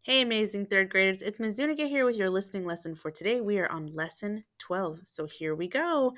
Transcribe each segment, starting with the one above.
Hey, amazing third graders. It's Mizunige here with your listening lesson for today. We are on lesson 12. So here we go.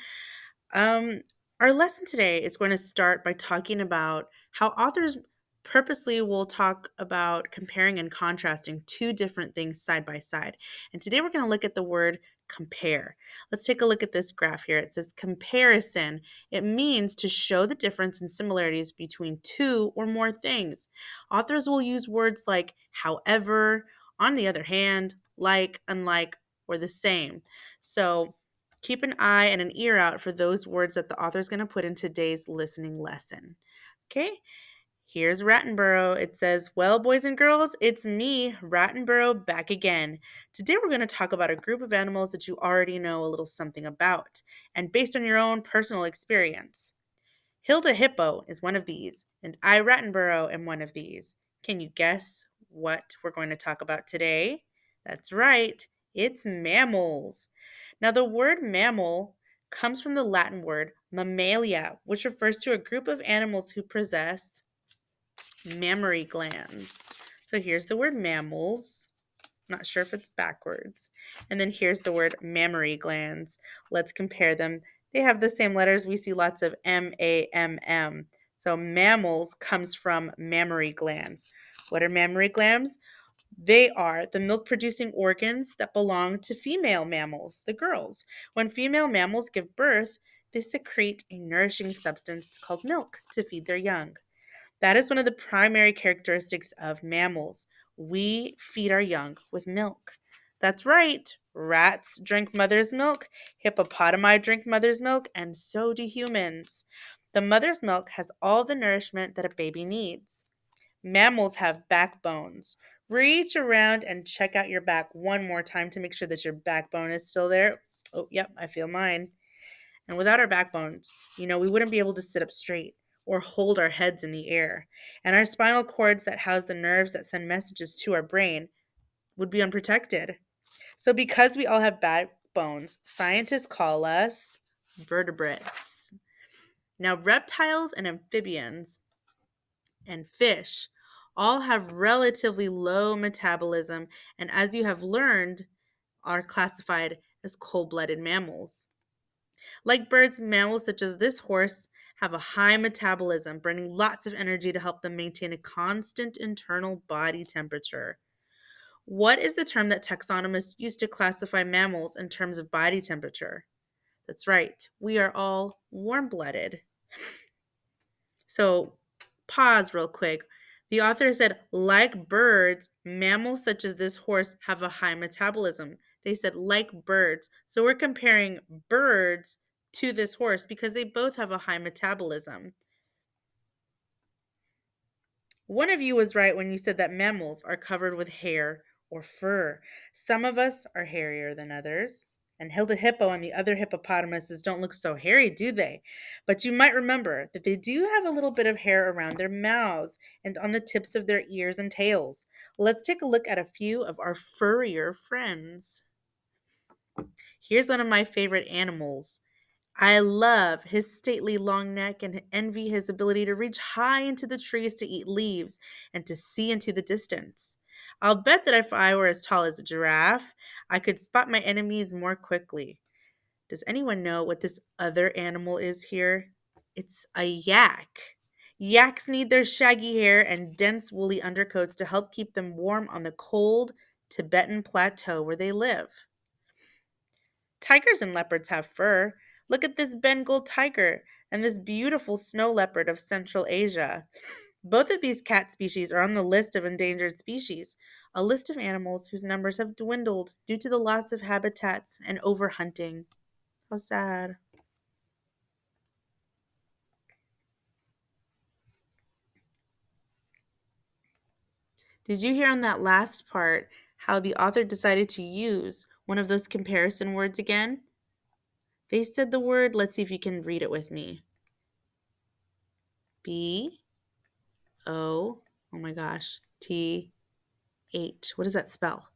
Um, our lesson today is going to start by talking about how authors purposely will talk about comparing and contrasting two different things side by side. And today we're going to look at the word compare. Let's take a look at this graph here. It says comparison. It means to show the difference and similarities between two or more things. Authors will use words like however, on the other hand, like, unlike, or the same. So keep an eye and an ear out for those words that the author is going to put in today's listening lesson. Okay, here's Rattenborough. It says, well, boys and girls, it's me, Rattenborough, back again. Today we're going to talk about a group of animals that you already know a little something about, and based on your own personal experience. Hilda Hippo is one of these, and I, Rattenborough, am one of these. Can you guess what we're going to talk about today? That's right, it's mammals. Now, the word mammal comes from the Latin word mammalia, which refers to a group of animals who possess mammary glands. So here's the word mammals. Not sure if it's backwards. And then here's the word mammary glands. Let's compare them. They have the same letters. We see lots of M-A-M-M. So mammals comes from mammary glands. What are mammary glands? They are the milk producing organs that belong to female mammals, the girls. When female mammals give birth, they secrete a nourishing substance called milk to feed their young. That is one of the primary characteristics of mammals. We feed our young with milk. That's right. Rats drink mother's milk, hippopotami drink mother's milk, and so do humans. The mother's milk has all the nourishment that a baby needs. Mammals have backbones. Reach around and check out your back one more time to make sure that your backbone is still there. Oh, yep, I feel mine. And without our backbones, we wouldn't be able to sit up straight or hold our heads in the air. And our spinal cords that house the nerves that send messages to our brain would be unprotected. So, because we all have backbones, scientists call us vertebrates. Now, reptiles and amphibians and fish all have relatively low metabolism, and as you have learned, are classified as cold blooded mammals. Like birds, mammals such as this horse have a high metabolism, burning lots of energy to help them maintain a constant internal body temperature. What is the term that taxonomists use to classify mammals in terms of body temperature? That's right, we are all warm blooded. So, pause real quick. The author said, like birds, mammals such as this horse have a high metabolism. They said, like birds. So we're comparing birds to this horse because they both have a high metabolism. One of you was right when you said that mammals are covered with hair or fur. Some of us are hairier than others. And Hilda Hippo and the other hippopotamuses don't look so hairy, do they? But you might remember that they do have a little bit of hair around their mouths and on the tips of their ears and tails. Let's take a look at a few of our furrier friends. Here's one of my favorite animals. I love his stately long neck and envy his ability to reach high into the trees to eat leaves and to see into the distance. I'll bet that if I were as tall as a giraffe, I could spot my enemies more quickly. Does anyone know what this other animal is here? It's a yak. Yaks need their shaggy hair and dense woolly undercoats to help keep them warm on the cold Tibetan plateau where they live. Tigers and leopards have fur. Look at this Bengal tiger and this beautiful snow leopard of Central Asia. Both of these cat species are on the list of endangered species, a list of animals whose numbers have dwindled due to the loss of habitats and overhunting. How sad. Did you hear on that last part how the author decided to use one of those comparison words again? They said the word, let's see if you can read it with me. B O, oh my gosh, T H. What does that spell?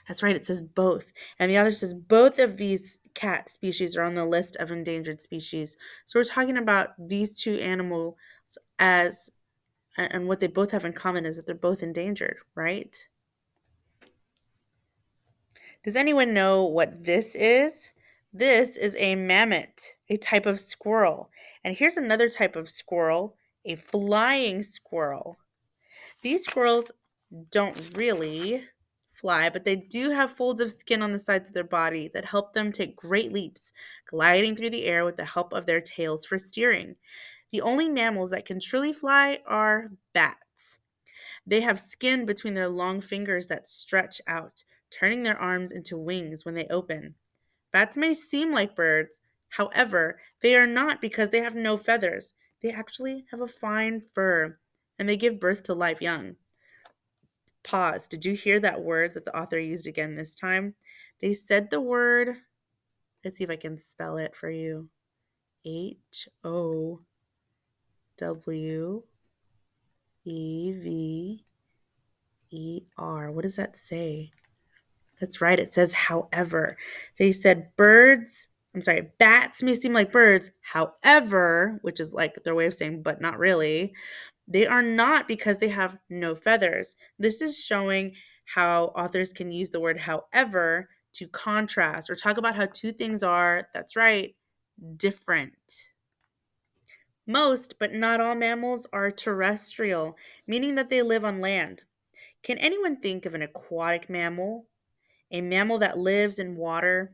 That's right, it says both. And the author says both of these cat species are on the list of endangered species. So we're talking about these two animals as, and what they both have in common is that they're both endangered, right? Does anyone know what this is? This is a mammoth, a type of squirrel. And here's another type of squirrel, a flying squirrel. These squirrels don't really fly, but they do have folds of skin on the sides of their body that help them take great leaps, gliding through the air with the help of their tails for steering. The only mammals that can truly fly are bats. They have skin between their long fingers that stretch out, turning their arms into wings when they open. Bats may seem like birds, however, they are not because they have no feathers. They actually have a fine fur, and they give birth to live young. Pause. Did you hear that word that the author used again this time? They said the word, let's see if I can spell it for you. Howwever. What does that say? That's right. It says, however. They said bats may seem like birds. However, which is like their way of saying, but not really. They are not because they have no feathers. This is showing how authors can use the word however to contrast or talk about how two things are, that's right, different. Most, but not all mammals are terrestrial, meaning that they live on land. Can anyone think of an aquatic mammal? A mammal that lives in water?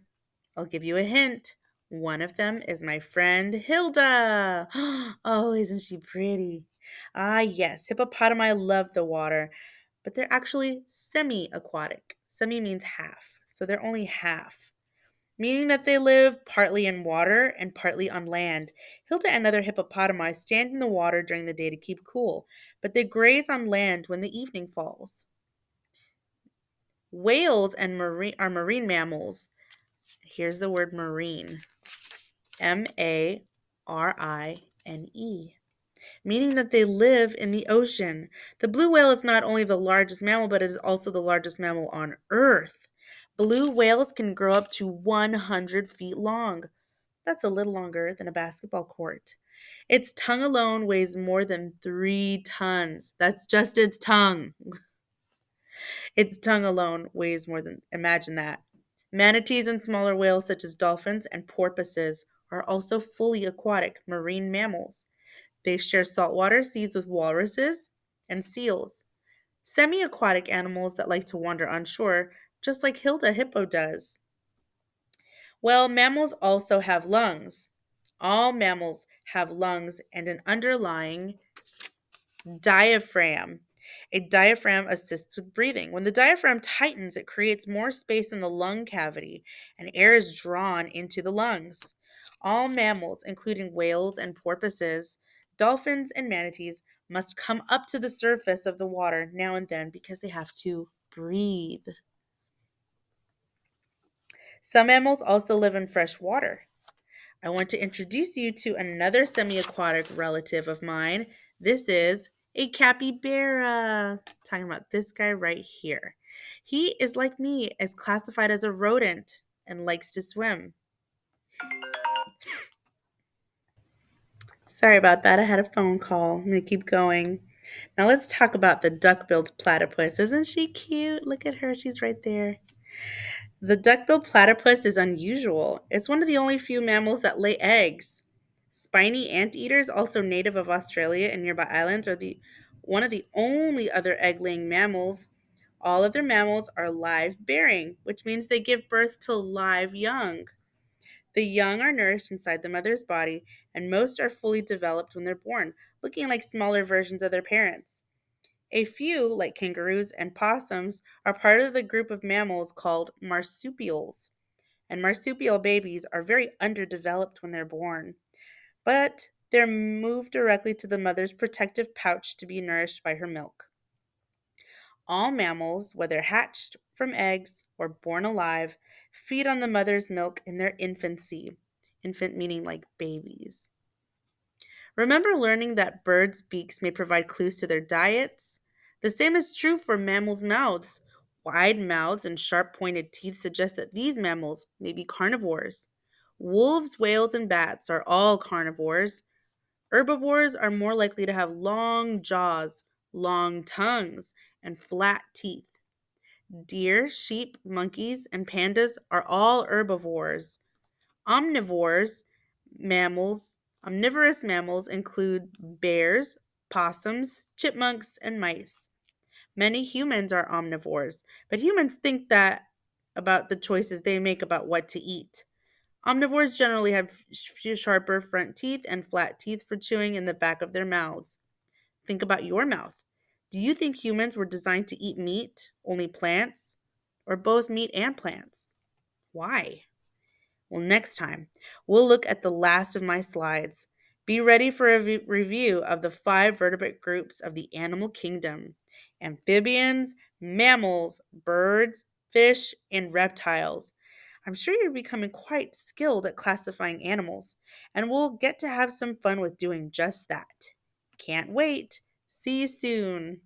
I'll give you a hint. One of them is my friend Hilda. Oh, isn't she pretty? Ah, yes, hippopotami love the water, but they're actually semi aquatic. Semi means half, so they're only half, meaning that they live partly in water and partly on land. Hilda and other hippopotami stand in the water during the day to keep cool, but they graze on land when the evening falls. Whales are marine mammals. Here's the word marine. Marine, meaning that they live in the ocean. The blue whale is not only the largest mammal, but it is also the largest mammal on Earth. Blue whales can grow up to 100 feet long. That's a little longer than a basketball court. Its tongue alone weighs more than 3 tons. That's just its tongue. Its tongue alone weighs more than, imagine that. Manatees and smaller whales such as dolphins and porpoises are also fully aquatic marine mammals. They share saltwater seas with walruses and seals, semi-aquatic animals that like to wander on shore, just like Hilda hippo does. Well, mammals also have lungs. All mammals have lungs and an underlying diaphragm. A diaphragm assists with breathing. When the diaphragm tightens, it creates more space in the lung cavity, and air is drawn into the lungs. All mammals, including whales and porpoises, dolphins and manatees, must come up to the surface of the water now and then because they have to breathe. Some mammals also live in fresh water. I want to introduce you to another semi-aquatic relative of mine. This is a capybara. Talking about this guy right here. He is like me, is classified as a rodent and likes to swim. Sorry about that. I had a phone call. I'm going to keep going. Now let's talk about the duck-billed platypus. Isn't she cute? Look at her. She's right there. The duck-billed platypus is unusual. It's one of the only few mammals that lay eggs. Spiny anteaters, also native of Australia and nearby islands, are one of the only other egg-laying mammals. All other mammals are live-bearing, which means they give birth to live young. The young are nourished inside the mother's body, and most are fully developed when they're born, looking like smaller versions of their parents. A few, like kangaroos and possums, are part of a group of mammals called marsupials. And marsupial babies are very underdeveloped when they're born, but they're moved directly to the mother's protective pouch to be nourished by her milk. All mammals, whether hatched from eggs or born alive, feed on the mother's milk in their infancy. Infant meaning like babies. Remember learning that birds' beaks may provide clues to their diets? The same is true for mammals' mouths. Wide mouths and sharp pointed teeth suggest that these mammals may be carnivores. Wolves, whales, and bats are all carnivores. Herbivores are more likely to have long jaws, long tongues, and flat teeth. Deer, sheep, monkeys, and pandas are all herbivores. Omnivores, omnivorous mammals include bears, possums, chipmunks, and mice. Many humans are omnivores, but humans think that about the choices they make about what to eat. Omnivores generally have sharper front teeth and flat teeth for chewing in the back of their mouths. Think about your mouth. Do you think humans were designed to eat meat, only plants, or both meat and plants? Why? Well, next time, we'll look at the last of my slides. Be ready for a review of the five vertebrate groups of the animal kingdom: amphibians, mammals, birds, fish, and reptiles. I'm sure you're becoming quite skilled at classifying animals, and we'll get to have some fun with doing just that. Can't wait. See you soon.